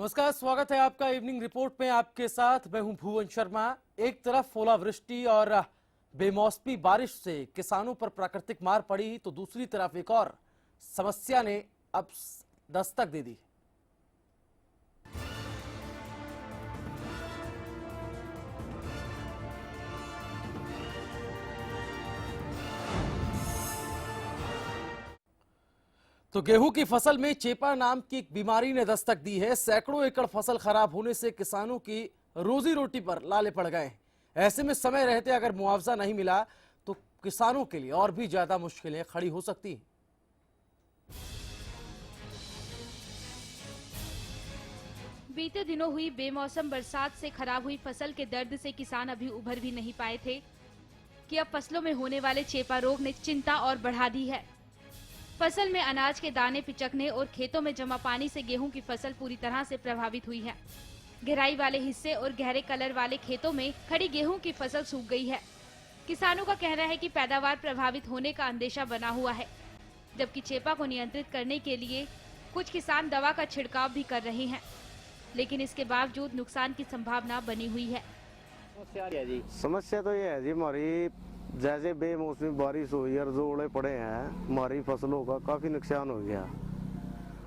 नमस्कार, स्वागत है आपका इवनिंग रिपोर्ट में। आपके साथ मैं हूं भुवन शर्मा। एक तरफ ओलावृष्टि और बेमौसमी बारिश से किसानों पर प्राकृतिक मार पड़ी, तो दूसरी तरफ एक और समस्या ने अब दस्तक दे दी। तो गेहूं की फसल में चेपा नाम की एक बीमारी ने दस्तक दी है। सैकड़ों एकड़ फसल खराब होने से किसानों की रोजी रोटी पर लाले पड़ गए। ऐसे में समय रहते अगर मुआवजा नहीं मिला तो किसानों के लिए और भी ज्यादा मुश्किलें खड़ी हो सकती हैं। बीते दिनों हुई बेमौसम बरसात से खराब हुई फसल के दर्द से किसान अभी उभर भी नहीं पाए थे कि अब फसलों में होने वाले चेपा रोग ने चिंता और बढ़ा दी है। फसल में अनाज के दाने पिचकने और खेतों में जमा पानी से गेहूं की फसल पूरी तरह से प्रभावित हुई है। गहराई वाले हिस्से और गहरे कलर वाले खेतों में खड़ी गेहूं की फसल सूख गई है। किसानों का कहना है कि पैदावार प्रभावित होने का अंदेशा बना हुआ है, जबकि चेपा को नियंत्रित करने के लिए कुछ किसान दवा का छिड़काव भी कर रहे हैं, लेकिन इसके बावजूद नुकसान की संभावना बनी हुई है। समस्या तो ये है जी, हमारी जैसे बेमौसमी बारिश हुई और जो ओले पड़े हैं, हमारी फसलों का काफी नुकसान हो गया।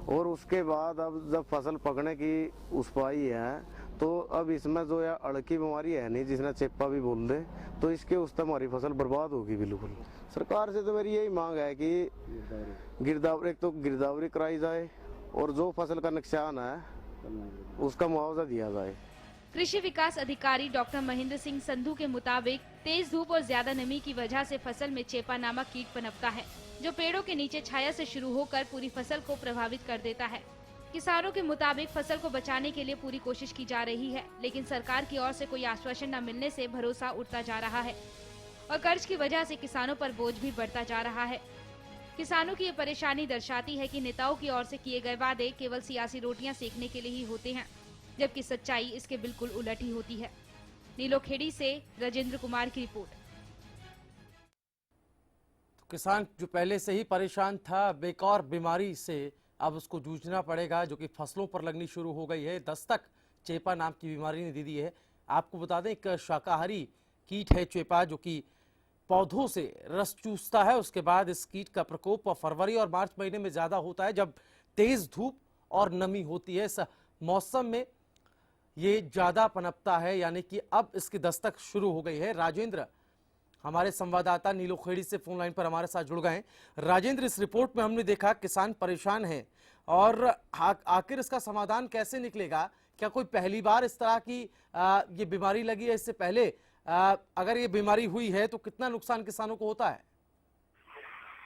और उसके बाद अब जब फसल पकने की उस पाई है, तो अब इसमें जो है अड़की बीमारी है नहीं, जिसने चेपा भी बोल दे, तो इसके उस तक हमारी फसल बर्बाद होगी बिल्कुल। सरकार से तो मेरी यही मांग है कि गिरदावरी, एक तो गिरदावरी कराई जाए और जो फसल का नुकसान है उसका मुआवजा दिया जाए। कृषि विकास अधिकारी डॉक्टर महेंद्र सिंह संधू के मुताबिक तेज धूप और ज्यादा नमी की वजह से फसल में चेपा नामक कीट पनपता है, जो पेड़ों के नीचे छाया से शुरू होकर पूरी फसल को प्रभावित कर देता है। किसानों के मुताबिक फसल को बचाने के लिए पूरी कोशिश की जा रही है, लेकिन सरकार की ओर से कोई आश्वासन न मिलने से भरोसा उठता जा रहा है और कर्ज की वजह से किसानों पर बोझ भी बढ़ता जा रहा है। किसानों की ये परेशानी दर्शाती है कि नेताओं की ओर से किए गए वादे केवल सियासी रोटियां सेकने के लिए ही होते हैं, जबकि सच्चाई इसके बिल्कुल उलट ही होती है। नीलोखेड़ी से राजेंद्र कुमार की रिपोर्ट। तो किसान जो पहले से ही परेशान था, एक और बीमारी से अब उसको जूझना पड़ेगा, जो कि फसलों पर लगनी शुरू हो गई है। दस्तक चेपा नाम की बीमारी ने दे दी है। आपको बता दें, एक शाकाहारी कीट है चेपा, जो कि पौधों से रस चूसता है। उसके बाद इस कीट का प्रकोप फरवरी और मार्च महीने में ज्यादा होता है, जब तेज धूप और नमी होती है। इस मौसम में ये ज्यादा पनपता है, यानी कि अब इसकी दस्तक शुरू हो गई है। राजेंद्र हमारे संवाददाता नीलोखेड़ी से फोन लाइन पर हमारे साथ जुड़ गए हैं। राजेंद्र, इस रिपोर्ट में हमने देखा किसान परेशान हैं और आखिर इसका समाधान कैसे निकलेगा? क्या कोई पहली बार इस तरह की ये बीमारी लगी है? इससे पहले अगर ये बीमारी हुई है तो कितना नुकसान किसानों को होता है?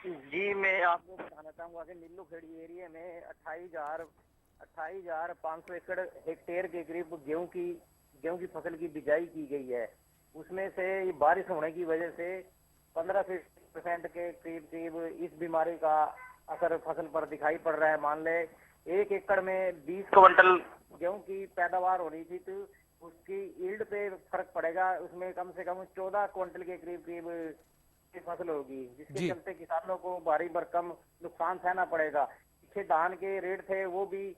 जी, मैं आपको बताना चाहूंगा कि नीलोखेड़ी एरिया में 28,500 एकड़ हेक्टेयर के करीब गेहूं की फसल की बिजाई की गई है। उसमें से बारिश होने की वजह से 15% के करीब इस बीमारी का असर फसल पर दिखाई पड़ रहा है। मान ले 1 एकड़ में 20 क्विंटल गेहूं की पैदावार हो रही थी, तो उसकी यील्ड पे फर्क पड़ेगा। उसमें कम से कम 14 क्विंटल के करीब की फसल होगी, जिसके चलते किसानों को भारी भरकम नुकसान सहना पड़ेगा। पीछे धान के रेट थे वो भी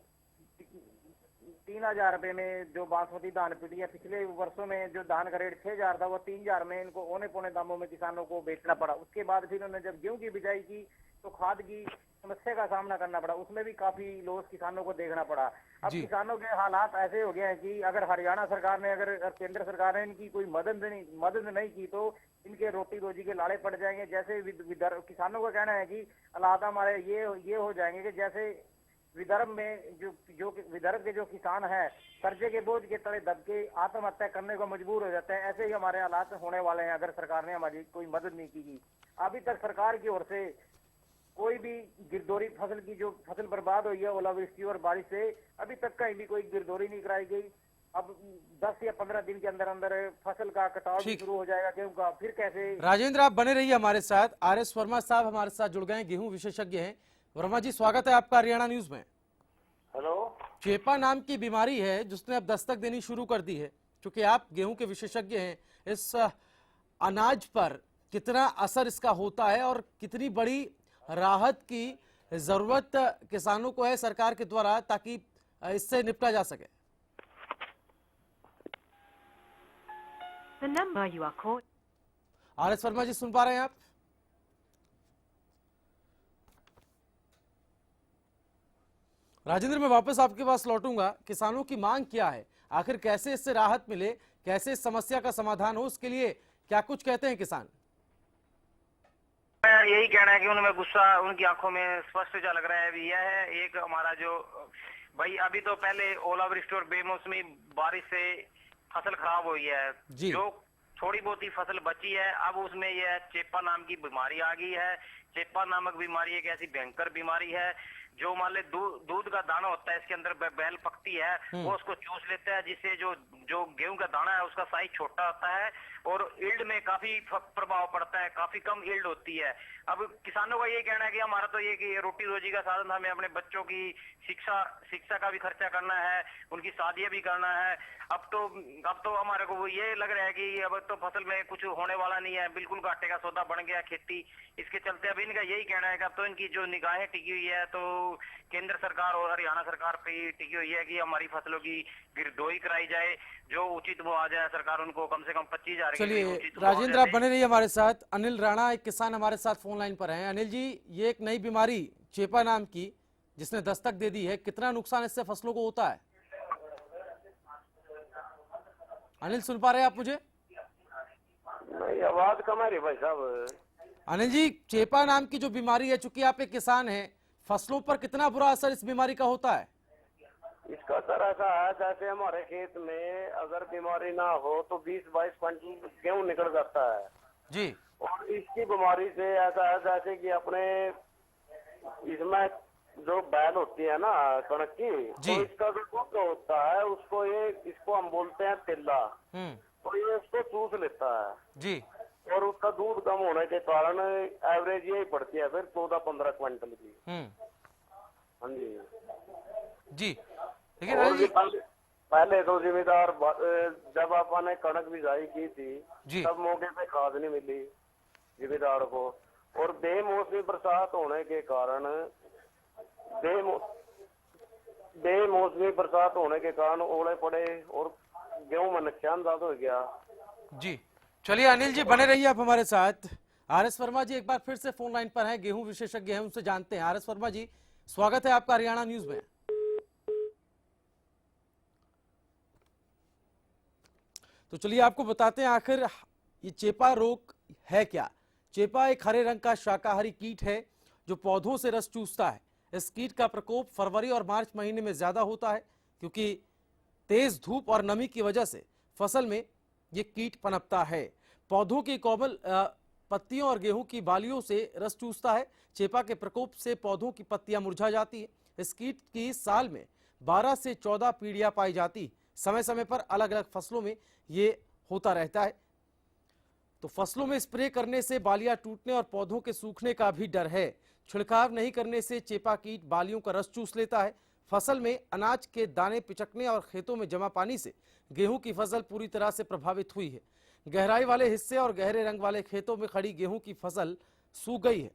3,000 रुपए में, जो बासमती धान पीटी है। पिछले वर्षों में जो धान का रेट 6,000 था, वो 3,000 में इनको औने पौने दामों में किसानों को बेचना पड़ा। उसके बाद फिर उन्होंने जब गेहूं की बिजाई की तो खाद की समस्या का सामना करना पड़ा, उसमें भी काफी लॉस किसानों को देखना पड़ा। अब किसानों के हालात ऐसे हो गए हैं कि अगर हरियाणा सरकार ने, अगर केंद्र सरकार ने इनकी कोई मदद नहीं की तो इनके रोटी रोजी के लाड़े पड़ जाएंगे। जैसे किसानों का कहना है कि हालात हमारे ये हो जाएंगे कि जैसे विदर्भ में जो विदर्भ के जो किसान हैं, कर्जे के बोझ के तले दब के आत्महत्या करने को मजबूर हो जाते हैं। ऐसे ही हमारे हालात होने वाले हैं अगर सरकार ने हमारी कोई मदद नहीं की। अभी तक सरकार की ओर से कोई भी गिरदौरी फसल की, जो फसल बर्बाद हुई है ओलावृष्टि और बारिश से, अभी तक कहीं भी कोई गिरदौरी नहीं कराई गई। अब 10 या 15 दिन के अंदर अंदर फसल का कटाव भी शुरू हो जाएगा गेहूं का। फिर कैसे? राजेंद्र, आप बने रहिए हमारे साथ। RS वर्मा साहब हमारे साथ जुड़ गए, गेहूं विशेषज्ञ हैं। वर्मा जी, स्वागत है आपका हरियाणा न्यूज में। हेलो। चेपा नाम की बीमारी है जिसने अब दस्तक देनी शुरू कर दी है। क्योंकि आप गेहूं के विशेषज्ञ हैं, इस अनाज पर कितना असर इसका होता है और कितनी बड़ी राहत की जरूरत किसानों को है सरकार के द्वारा, ताकि इससे निपटा जा सके। The number you are calling. RS Verma जी, सुन पा रहे हैं आप? राजेंद्र, मैं वापस आपके पास लौटूंगा। किसानों की मांग क्या है, आखिर कैसे इससे राहत मिले, कैसे इस समस्या का समाधान हो, उसके लिए क्या कुछ कहते हैं किसान? यही कहना है कि उनमें गुस्सा उनकी आंखों में स्पष्ट जा लग रहा है। अभी यह है एक हमारा जो भाई अभी तो पहले ओलावृष्टि और बेमौसमी बारिश से फसल खराब हुई है। जी। जो थोड़ी बहुत ही फसल बची है, अब उसमें यह चेपा नाम की बीमारी आ गई है। चेपा नामक बीमारी एक ऐसी भयंकर बीमारी है जो मान ले दूध का दाना होता है, इसके अंदर बैल पकती है, वो उसको चूस लेता है, जिससे जो गेहूं का दाना है उसका साइज छोटा होता है और ईल्ड में काफी प्रभाव पड़ता है, काफी कम ईल्ड होती है। अब किसानों का ये कहना है कि हमारा तो ये कि रोटी रोजी का साधन, हमें अपने बच्चों की शिक्षा का भी खर्चा करना है, उनकी शादियां भी करना है। अब तो हमारे को वो ये लग रहा है कि अब तो फसल में कुछ होने वाला नहीं है, बिल्कुल घाटे का सौदा बन गया खेती। इसके चलते अब इनका यही कहना है कि अब तो इनकी जो निगाहें टिकी हुई है तो केंद्र सरकार और हरियाणा सरकार पे टिकी हुई है कि हमारी फसलों की गिरदोई कराई जाए, जो उचित मुआवजा है सरकार उनको कम से कम 25,000। चलिए राजेंद्र, आप बने रहिए हमारे साथ। अनिल राणा, एक किसान हमारे साथ फोन लाइन पर हैं। अनिल जी, ये एक नई बीमारी चेपा नाम की जिसने दस्तक दे दी है, कितना नुकसान इससे फसलों को होता है? अनिल, सुन पा रहे हैं आप मुझे? नहीं, आवाज कम आ रही भाई साहब। अनिल जी, चेपा नाम की जो बीमारी है, चूंकि आप एक किसान हैं, फसलों पर कितना बुरा असर इस बीमारी का होता है? इसका असर ऐसा है जैसे हमारे खेत में अगर बीमारी ना हो तो 20-22 क्विंटल गेहूं निकल जाता है जी। और इसकी बीमारी से ऐसा है जैसे कि अपने इसमें जो बैल होती है ना कणक की, तो इसका जो दूध होता है उसको इसको हम बोलते हैं तिल्ला, तो ये उसको चूस लेता है जी। और उसका दूध कम होने के कारण एवरेज यही पड़ती है फिर 14-15 क्विंटल की। हाँ जी जी। लेकिन अनिल जी, पहले तो जिम्मेदार जब आपने कणक बिजाई की थी जी, तब मौके पे खाद नहीं मिली जिम्मेदार को, और बेमौसमी बरसात होने के कारण बेमौसमी बरसात होने के कारण ओले पड़े और गेहूं में नुकसान ज्यादा हो गया। जी। चलिए अनिल जी, बने रहिए आप हमारे साथ। RS वर्मा जी एक बार फिर से फोन लाइन पर हैं, गेहूं विशेषज्ञ हैं, उनसे जानते हैं। RS वर्मा जी, स्वागत है आपका हरियाणा न्यूज में। तो चलिए आपको बताते हैं आखिर ये चेपा रोग है क्या। चेपा एक हरे रंग का शाकाहारी कीट है जो पौधों से रस चूसता है। इस कीट का प्रकोप फरवरी और मार्च महीने में ज्यादा होता है क्योंकि तेज धूप और नमी की वजह से फसल में ये कीट पनपता है। पौधों की कोमल पत्तियों और गेहूं की बालियों से रस चूसता है। चेपा के प्रकोप से पौधों की पत्तियां मुरझा जाती है। इस कीट की साल में 12 से 14 पीढ़ियां पाई जाती। समय समय पर अलग अलग फसलों में ये होता रहता है। तो फसलों में स्प्रे करने से बालियां टूटने और पौधों के सूखने का भी डर है। छिड़काव नहीं करने से चेपा कीट बालियों का रस चूस लेता है। फसल में अनाज के दाने पिचकने और खेतों में जमा पानी से गेहूं की फसल पूरी तरह से प्रभावित हुई है। गहराई वाले हिस्से और गहरे रंग वाले खेतों में खड़ी गेहूं की फसल सूख गई है।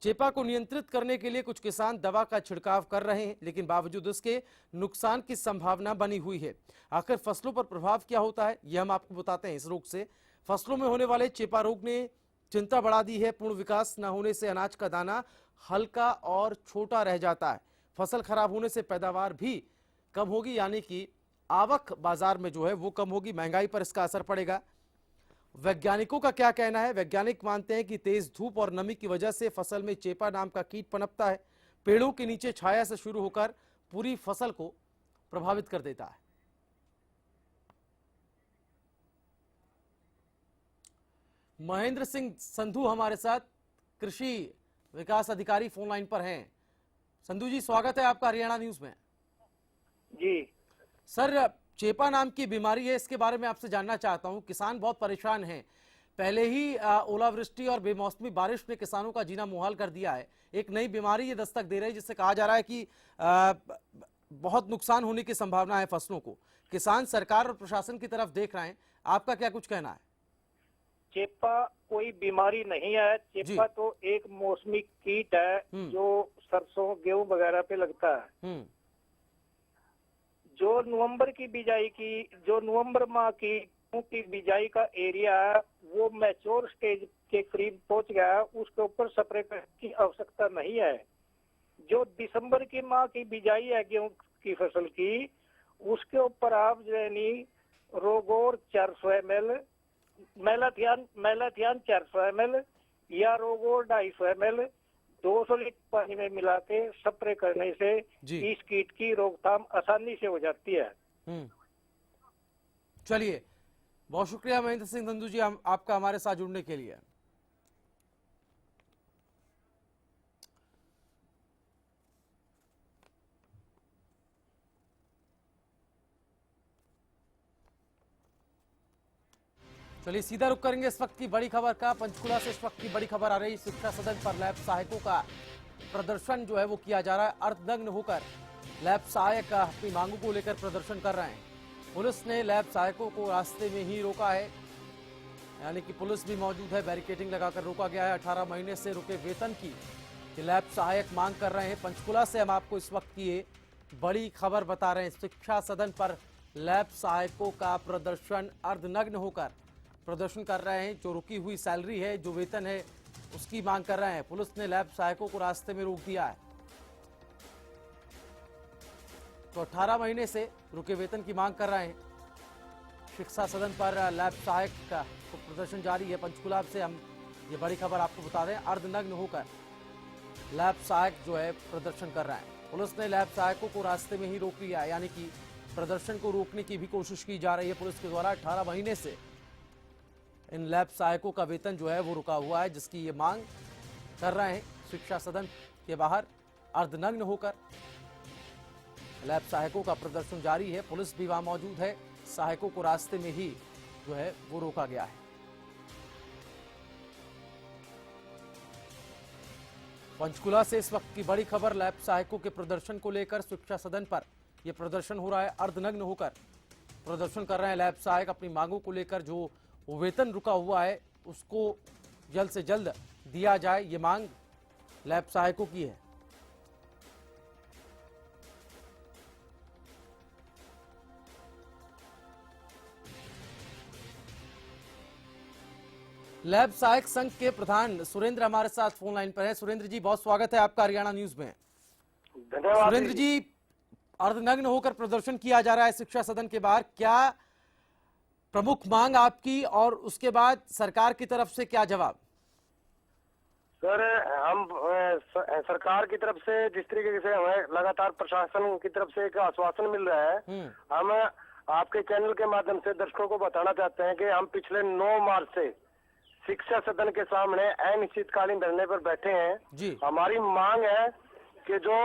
चेपा को नियंत्रित करने के लिए कुछ किसान दवा का छिड़काव कर रहे हैं, लेकिन बावजूद इसके नुकसान की संभावना बनी हुई है। आखिर फसलों पर प्रभाव क्या होता है, यह हम आपको बताते हैं। इस रोग से फसलों में होने वाले चेपा रोग ने चिंता बढ़ा दी है। पूर्ण विकास न होने से अनाज का दाना हल्का और छोटा रह जाता है। फसल खराब होने से पैदावार भी कम होगी, यानी कि आवक बाजार में जो है वो कम होगी। महंगाई पर इसका असर पड़ेगा। वैज्ञानिकों का क्या कहना है? वैज्ञानिक मानते हैं कि तेज धूप और नमी की वजह से फसल में चेपा नाम का कीट पनपता है। पेड़ों के नीचे छाया से शुरू होकर पूरी फसल को प्रभावित कर देता है। महेंद्र सिंह संधू हमारे साथ कृषि विकास अधिकारी फोन लाइन पर हैं। संधू जी, स्वागत है आपका हरियाणा न्यूज में। जी सर, चेपा नाम की बीमारी है, इसके बारे में आपसे जानना चाहता हूं। किसान बहुत परेशान हैं। पहले ही ओलावृष्टि और बेमौसमी बारिश ने किसानों का जीना मुहाल कर दिया है। एक नई बीमारी ये दस्तक दे रही है जिससे कहा जा रहा है कि बहुत नुकसान होने की संभावना है फसलों को। किसान सरकार और प्रशासन की तरफ देख रहे हैं, आपका क्या कुछ कहना है? चेपा कोई बीमारी नहीं है। चेपा तो एक मौसमी कीट है जो सरसों गेहूं वगैरह पे लगता है। जो नवंबर माह की गेहूं की बिजाई का एरिया है वो मैच्योर स्टेज के करीब पहुंच गया है, उसके ऊपर स्प्रे करने की आवश्यकता नहीं है। जो दिसंबर की माह की बिजाई है गेहूं की फसल की, उसके ऊपर आप यानी रोगोर 400 ml, मैलाथियान 400 ml या रोगोर 250 ml 200 लीटर पानी में मिला के स्प्रे करने से जी। इस कीट की रोकथाम आसानी से हो जाती है। चलिए, बहुत शुक्रिया महेंद्र सिंह धंधू जी आपका हमारे साथ जुड़ने के लिए। चलिए सीधा रुख करेंगे इस वक्त की बड़ी खबर का। पंचकुला से इस वक्त की बड़ी खबर आ रही। शिक्षा सदन पर लैब सहायकों का प्रदर्शन जो है वो किया जा रहा है। अर्धनग्न होकर लैब सहायक अपनी मांगों को लेकर प्रदर्शन कर रहे हैं। पुलिस ने लैब सहायकों को रास्ते में ही रोका है, यानी कि पुलिस भी मौजूद है, बैरिकेडिंग लगाकर रोका गया है। 18 महीने से रुके वेतन की लैब सहायक मांग कर रहे हैं। पंचकुला से हम आपको इस वक्त की ये बड़ी खबर बता रहे हैं। शिक्षा सदन पर लैब सहायकों का प्रदर्शन, अर्धनग्न होकर प्रदर्शन कर रहे हैं। जो रुकी हुई सैलरी है, जो वेतन है, उसकी मांग कर रहे हैं। पुलिस ने लैब सहायकों को रास्ते में रोक दिया है। तो 18 महीने से रुके वेतन की मांग कर रहे हैं। शिक्षा सदन पर लैब सहायक का प्रदर्शन जारी है। पंचकुला से हम ये बड़ी खबर आपको बता दें। अर्धनग्न होकर लैब सहायक जो है प्रदर्शन कर रहा है। पुलिस ने लैब सहायकों को रास्ते में ही रोक लिया है, यानी कि प्रदर्शन को रोकने की भी कोशिश की जा रही है पुलिस के द्वारा। 18 महीने से इन लैब सहायकों का वेतन जो है वो रुका हुआ है, जिसकी ये मांग कर रहे हैं। शिक्षा सदन के बाहर अर्धनग्न होकर लैब सहायकों का प्रदर्शन जारी है। पुलिस भी वहां मौजूद है। सहायकों को रास्ते में ही जो है वो रोका गया है। पंचकुला से इस वक्त की बड़ी खबर। लैब सहायकों के प्रदर्शन को लेकर शिक्षा सदन पर यह प्रदर्शन हो रहा है। अर्धनग्न होकर प्रदर्शन कर रहे हैं लैब सहायक अपनी मांगों को लेकर। जो वेतन रुका हुआ है उसको जल्द से जल्द दिया जाए, ये मांग लैब सहायकों की है। लैब सहायक संघ के प्रधान सुरेंद्र हमारे साथ फोन लाइन पर है। सुरेंद्र जी, बहुत स्वागत है आपका हरियाणा न्यूज में। धन्यवाद। सुरेंद्र जी, अर्धनग्न होकर प्रदर्शन किया जा रहा है शिक्षा सदन के बाहर, क्या प्रमुख मांग आपकी और उसके बाद सरकार की तरफ से क्या जवाब? सर, हम सरकार की तरफ से जिस तरीके से हमें लगातार प्रशासन की तरफ से एक आश्वासन मिल रहा है, हम आपके चैनल के माध्यम से दर्शकों को बताना चाहते हैं कि हम पिछले 9 मार्च से शिक्षा सदन के सामने अनिश्चितकालीन धरने पर बैठे हैं जी। हमारी मांग है कि जो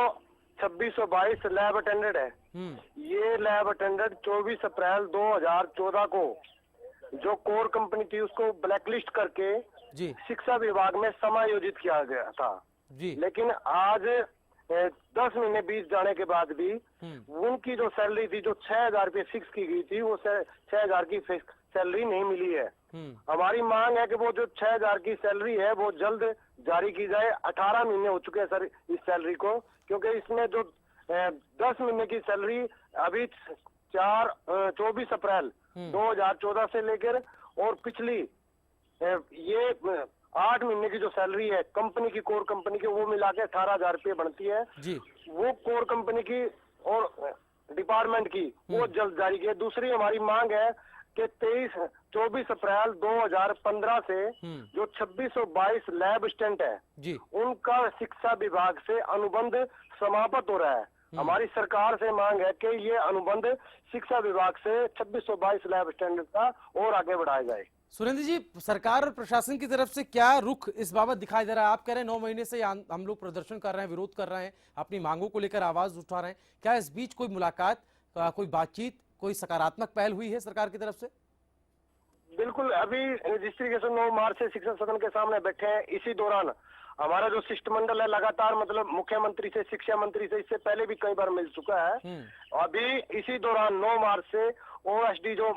2622 लैब अटेंडेंट है, ये लैब अटेंडेंट 24 अप्रैल 2014 को जो कोर कंपनी थी उसको ब्लैकलिस्ट करके जी शिक्षा विभाग में समायोजित किया गया था जी। लेकिन आज 10 महीने बीत जाने के बाद भी उनकी जो सैलरी थी, जो 6000 रुपये फिक्स की गई थी, वो 6000 की फिक्स सैलरी नहीं मिली है। हमारी मांग है कि वो जो 6000 की सैलरी है वो जल्द जारी की जाए। 18 महीने हो चुके हैं सर इस सैलरी को, क्योंकि इसमें जो 10 महीने की सैलरी अभी 24 अप्रैल 2014 से लेकर और पिछली ये 8 महीने की जो सैलरी है कंपनी की, कोर कंपनी की, वो मिला के 18,000 रुपये बनती है जी। वो कोर कंपनी की और डिपार्टमेंट की वो जल्द जारी की। दूसरी हमारी मांग है कि 24 अप्रैल 2015 से जो 2622 लैब स्टेंट है जी, उनका शिक्षा विभाग से अनुबंध समाप्त हो रहा है। हमारी सरकार से मांग है कि ये अनुबंध शिक्षा विभाग से 2622 लैब स्टैंडर्ड का और आगे बढ़ाया जाए। सुरेंद्र जी, सरकार और प्रशासन की तरफ से क्या रुख इस बाबत दिखाई दे रहा है? आप कह रहे हैं 9 महीने से हम लोग प्रदर्शन कर रहे हैं, विरोध कर रहे हैं, अपनी मांगों को लेकर आवाज उठा रहे हैं। क्या इस बीच कोई मुलाकात, कोई बातचीत, कोई सकारात्मक पहल हुई है सरकार की तरफ से? बिल्कुल, अभी जिस तरीके से 9 मार्च से शिक्षा सदन के सामने बैठे हैं, इसी दौरान हमारा जो शिष्टमंडल है लगातार मतलब मुख्यमंत्री से, शिक्षा मंत्री से इससे पहले भी कई बार मिल चुका है। अभी इसी दौरान 9 मार्च से ओएसडी जो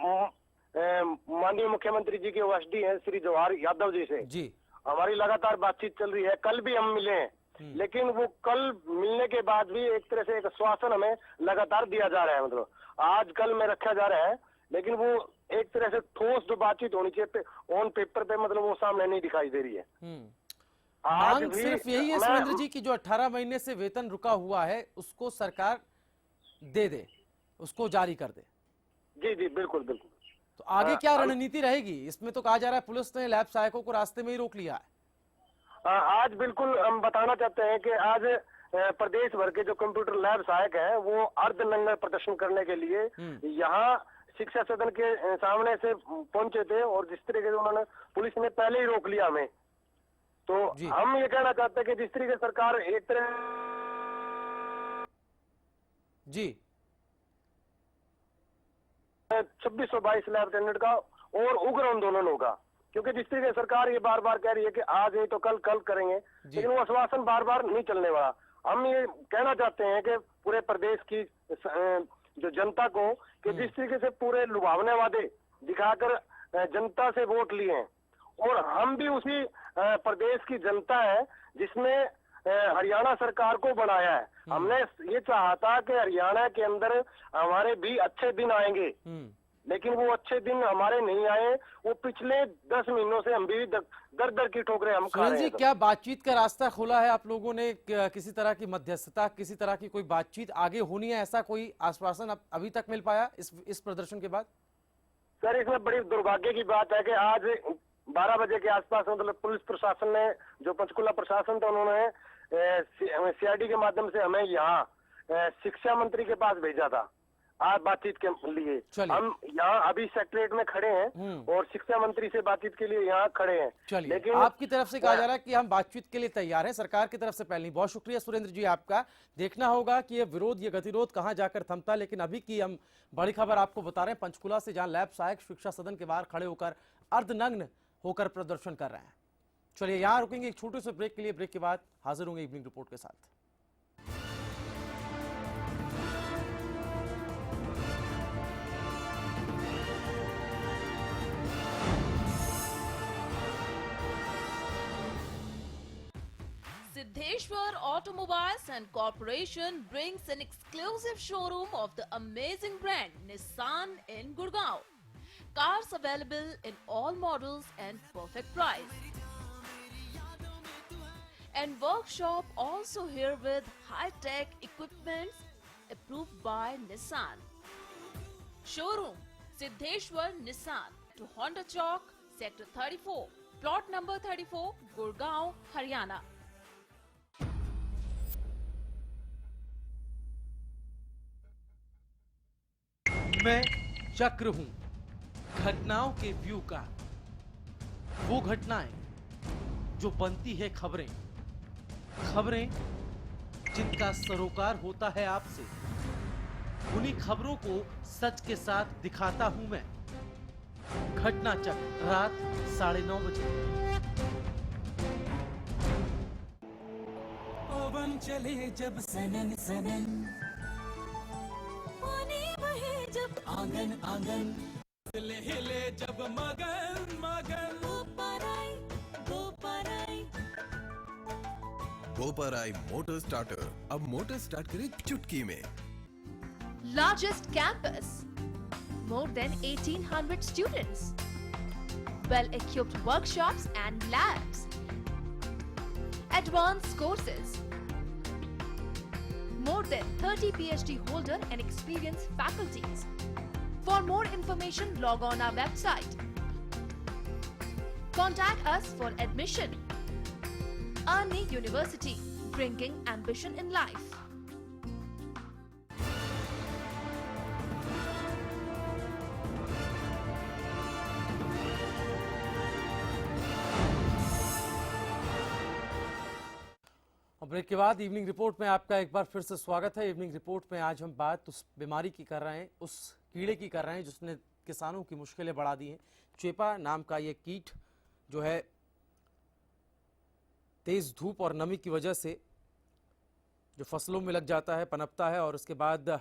माननीय मुख्यमंत्री जी के ओएसडी हैं श्री जवाहर यादव जी से जी हमारी लगातार बातचीत चल रही है। कल भी हम मिले हैं, लेकिन वो कल मिलने के बाद भी एक तरह से एक आश्वासन हमें लगातार दिया जा रहा है। मतलब आजकल में रखा जा रहा है, लेकिन वो एक तरह से ठोस जो बातचीत होनी चाहिए ऑन पेपर पे, मतलब वो सामने नहीं दिखाई दे रही है। आज मांग भी सिर्फ यही है सुरेंद्र जी की जो 18 महीने से वेतन रुका हुआ है उसको सरकार दे दे, उसको जारी कर दे। जी जी बिल्कुल बिल्कुल। तो आगे क्या रणनीति रहेगी? इसमें तो कहा जा रहा है पुलिस ने लैब सहायकों को रास्ते में ही रोक लिया है। आज बिल्कुल हम बताना चाहते हैं कि आज प्रदेश भर के जो कंप्यूटर लैब सहायक हैं वो अर्धनग्न प्रदर्शन करने के लिए यहाँ शिक्षा सदन के सामने से पहुंचे थे, और जिस तरीके से उन्होंने पुलिस ने पहले ही रोक लिया हमें, तो हम ये कहना चाहते हैं कि जिस तरीके सरकार एक तरह जी 2622 लैब अटेंडेंट का और उग्र आंदोलन होगा, क्योंकि जिस तरीके सरकार ये बार बार कह रही है कि आज नहीं तो कल करेंगे, लेकिन वो आश्वासन बार बार नहीं चलने वाला। हम ये कहना चाहते हैं कि पूरे प्रदेश की जो जनता को कि जिस तरीके से पूरे लुभावने वादे दिखाकर जनता से वोट लिए हैं, और हम भी उसी प्रदेश की जनता है जिसने हरियाणा सरकार को बनाया है। हमने ये चाहा था कि हरियाणा के अंदर हमारे भी अच्छे दिन आएंगे, लेकिन वो अच्छे दिन हमारे नहीं आए। वो पिछले 10 महीनों से हम भी दर दर की ठोकरें हम खा रहे हैं। क्या बातचीत का रास्ता खोला है आप लोगों ने? किसी तरह की मध्यस्थता, किसी तरह की कोई बातचीत आगे होनी है, ऐसा कोई आश्वासन अभी तक मिल पाया इस प्रदर्शन के बाद? सर, इसमें बड़ी दुर्भाग्य की बात है कि आज 12 बजे के आसपास मतलब पुलिस प्रशासन ने, जो पंचकुला प्रशासन था, उन्होंने सीआईडी के माध्यम से हमें यहाँ शिक्षा मंत्री के पास भेजा था आज बातचीत के लिए। हम यहाँ अभी सेक्रेटरीट में खड़े हैं और शिक्षा मंत्री से बातचीत के लिए यहाँ खड़े हैं। लेकिन आपकी तरफ से कहा जा रहा है कि हम बातचीत के लिए तैयार हैं, सरकार की तरफ से पहले नहीं। बहुत शुक्रिया सुरेंद्र जी आपका। देखना होगा कि ये विरोध, ये गतिरोध कहाँ जाकर थमता। लेकिन अभी की हम बड़ी खबर आपको बता रहे हैं पंचकुला से, जहां लैब सहायक शिक्षा सदन के बाहर खड़े होकर अर्धनग्न होकर प्रदर्शन कर रहे हैं। चलिए यहाँ रुकेंगे एक छोटे से ब्रेक के लिए। ब्रेक के बाद हाजिर होंगे इवनिंग रिपोर्ट के साथ। Siddheshwar Automobiles and Corporation brings an exclusive showroom of the amazing brand Nissan in Gurgaon. Cars available in all models and perfect price. And workshop also here with high-tech equipments approved by Nissan. Showroom Siddheshwar Nissan to Honda Chowk, Sector 34, plot number 34, Gurgaon, Haryana. मैं चक्र हूं घटनाओं के view का, वो घटनाएं जो बनती है खबरें, खबरें जिनका सरोकार होता है आपसे। उन्हीं खबरों को सच के साथ दिखाता हूं मैं। घटना चक्र रात 9:30 बजे। पवन चले जब सनन सनन, पानी बहे जब आंगन आंगन, हिले हिले जब मगन मगन, गोपराई मोटर स्टार्टर अब मोटर स्टार्ट करे चुटकी में। Largest campus, more than 1800 students, well-equipped workshops and labs, advanced courses, more than 30 PhD holder and experienced faculties. For more information, log on our website. Contact us for admission. Arni University, bringing ambition in life. Break के बाद evening report में आपका एक बार फिर से स्वागत है। Evening report में आज हम बात उस बीमारी की कर रहे हैं, उस कीड़े की कर रहे हैं जिसने किसानों की मुश्किलें बढ़ा दी हैं। चेपा नाम का ये कीट जो है तेज धूप और नमी की वजह से जो फसलों में लग जाता है, पनपता है और उसके बाद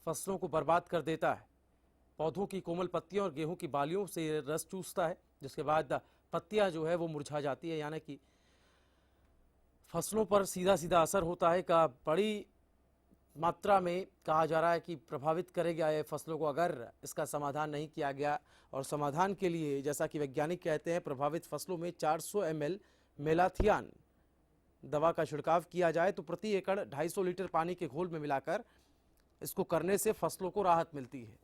फसलों को बर्बाद कर देता है। पौधों की कोमल पत्तियों और गेहूं की बालियों से रस चूसता है, जिसके बाद पत्तियां जो है वो मुरझा जाती है, यानी कि फसलों पर सीधा सीधा असर होता है। का बड़ी मात्रा में कहा जा रहा है कि प्रभावित करेगा ये फसलों को अगर इसका समाधान नहीं किया गया। और समाधान के लिए जैसा कि वैज्ञानिक कहते हैं, प्रभावित फसलों में 400 ml मेलाथियान दवा का छिड़काव किया जाए तो प्रति एकड़ 250 लीटर पानी के घोल में मिलाकर इसको करने से फसलों को राहत मिलती है।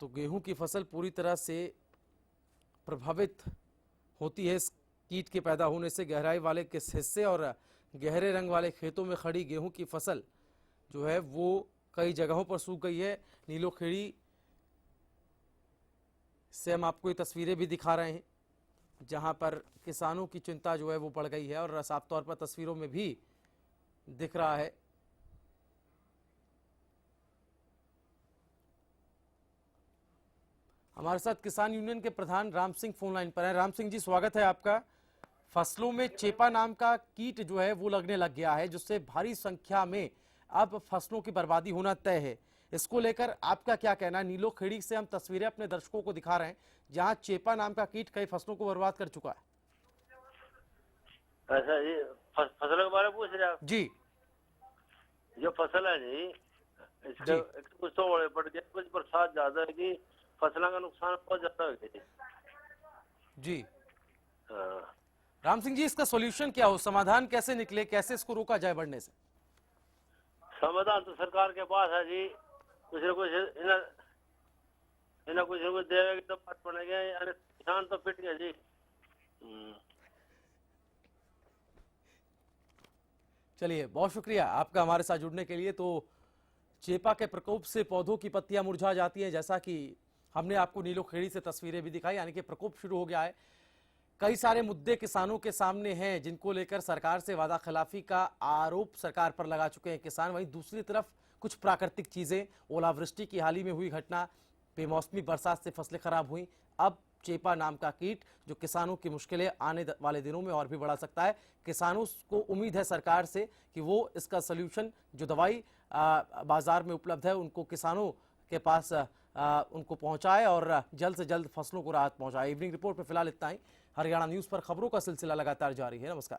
तो गेहूं की फसल पूरी तरह से प्रभावित होती है इस कीट के पैदा होने से। गहराई वाले किस हिस्से और गहरे रंग वाले खेतों में खड़ी गेहूं की फसल जो है वो कई जगहों पर सूख गई है। नीलोखेड़ी से हम आपको ये तस्वीरें भी दिखा रहे हैं जहां पर किसानों की चिंता जो है वो बढ़ गई है और साफ तौर पर तस्वीरों में भी दिख रहा है। हमारे साथ किसान यूनियन के प्रधान राम सिंह फोन लाइन पर हैं। राम सिंह जी, स्वागत है आपका। फसलों में चेपा नाम का कीट जो है वो लगने लग गया है, जिससे भारी संख्या में अब फसलों की बर्बादी होना तय है। इसको लेकर आपका क्या कहना है? नीलोखेड़ी से हम तस्वीरें अपने दर्शकों को दिखा रहे हैं जहां चेपा नाम का कीट कई फसलों को बर्बाद कर चुका है। अच्छा जी, फसलों के बारे में पूछ रहे हैं आप? जी, जो फसल है जी, इसका कुछ तो ओले पड़ गया, कुछ बरसात ज्यादा है कि फसलों का नुकसान बहुत ज्यादा हो गया जी। हाँ। राम सिंह जी, इसका सॉल्यूशन क्या हो, समाधान कैसे निकले, कैसे इसको रोका जाए बढ़ने से? समाधान तो सरकार के पास है जी, कुछ न कुछ इन्हें कुछ न कुछ देगा तो बात बनेगा, यानी किसान तो पिट गया जी। चलिए, बहुत शुक्रिया आपका हमारे साथ जुड़ने के लिए। तो चेपा के प्रकोप से पौधों की पत्तियां मुरझा जाती हैं, जैसा कि हमने आपको नीलोखेड़ी से तस्वीरें भी दिखाई, यानी कि प्रकोप शुरू हो गया है। कई सारे मुद्दे किसानों के सामने हैं जिनको लेकर सरकार से वादा खिलाफी का आरोप सरकार पर लगा चुके हैं किसान। वहीं दूसरी तरफ कुछ प्राकृतिक चीजें, ओलावृष्टि की हाल ही में हुई घटना, बेमौसमी बरसात से फसलें खराब हुई, अब चेपा नाम का कीट जो किसानों की मुश्किलें आने वाले दिनों में और भी बढ़ा सकता है। किसानों को उम्मीद है सरकार से कि वो इसका सल्यूशन, जो दवाई बाजार में उपलब्ध है उनको किसानों के पास उनको पहुंचाए और जल्द से जल्द फसलों को राहत पहुंचाए। इवनिंग रिपोर्ट में फिलहाल इतना ही। हरियाणा न्यूज पर खबरों का सिलसिला लगातार जारी है। नमस्कार।